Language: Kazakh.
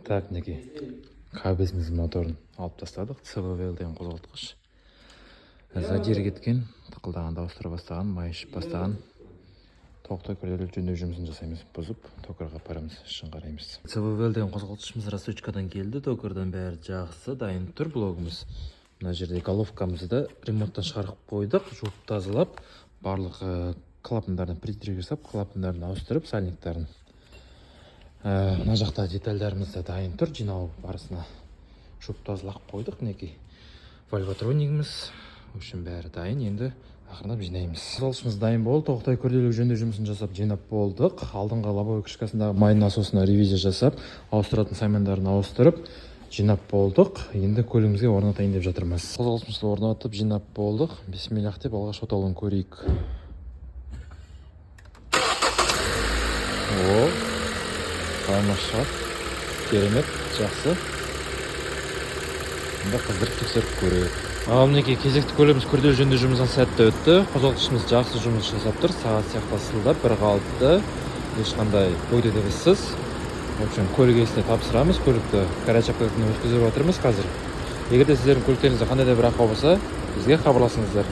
Так, мінекей кабезіміздің моторын алып тастадық. ЦВВЛ деген қозғалтқыш. Задир кеткен, тықылдағанда ауыстыра бастаған, май ішіп бастаған. Тоқтай күрделі жөндеу жұмысын жасаймыз, бұзып, токарға апарамыз, ішін қараймыз. ЦВВЛ деген қозғалтқышымыз рассрочкадан келді, токардан бәрі жақсы, дайын тұр блогымыз. Мына жерде головкамызды ремонттан шығарып қойдық, жуып тазалап, барлық клапандарын притирка жасап, клапандарын ауыстырып, сальниктарын. Мына жақта детальдарымыз да дайын тұр, жинау барысына жуып тазалап қойдық, мінекей. Вальватроникіміз, үшін бәрі дайын, енді ақырынап жинаймыз. Қозғалтқышымыз дайын болды, тоқтай күрделі жөндеу жұмысын жасап, жинап болдық. Алдыңғы лобовой крышкасындағы май насосына ревизия жасап, ауыстыратын саймандарын ауыстырып, жинап болдық. Енді көлігімізге орнатайын деп жатырмыз. Қозғалтқышымызды орнатып, жинап болдық. Бисмиллах деп алғаш оталын көрейік. Тамаша, керемет, жақсы. Енді қыздырып тексеріп көрейік. Мінекей кезекті көлігіміз күрделі жөндеу жұмысынан сәтті өтті. Қозғалтқышымыз жақсы жұмыс жасап тұр. Сағат сияқты сылдап, бір қалыпты, ешқандай бөгде дыбыссыз. В общем, көлік иесіне тапсырамыз. Көлікті гараж аппаратына өткізіп отырмыз қазір. Егер де сіздердің көліктеріңізде қандай да бір ақау болса, бізге хабарласыңыздар.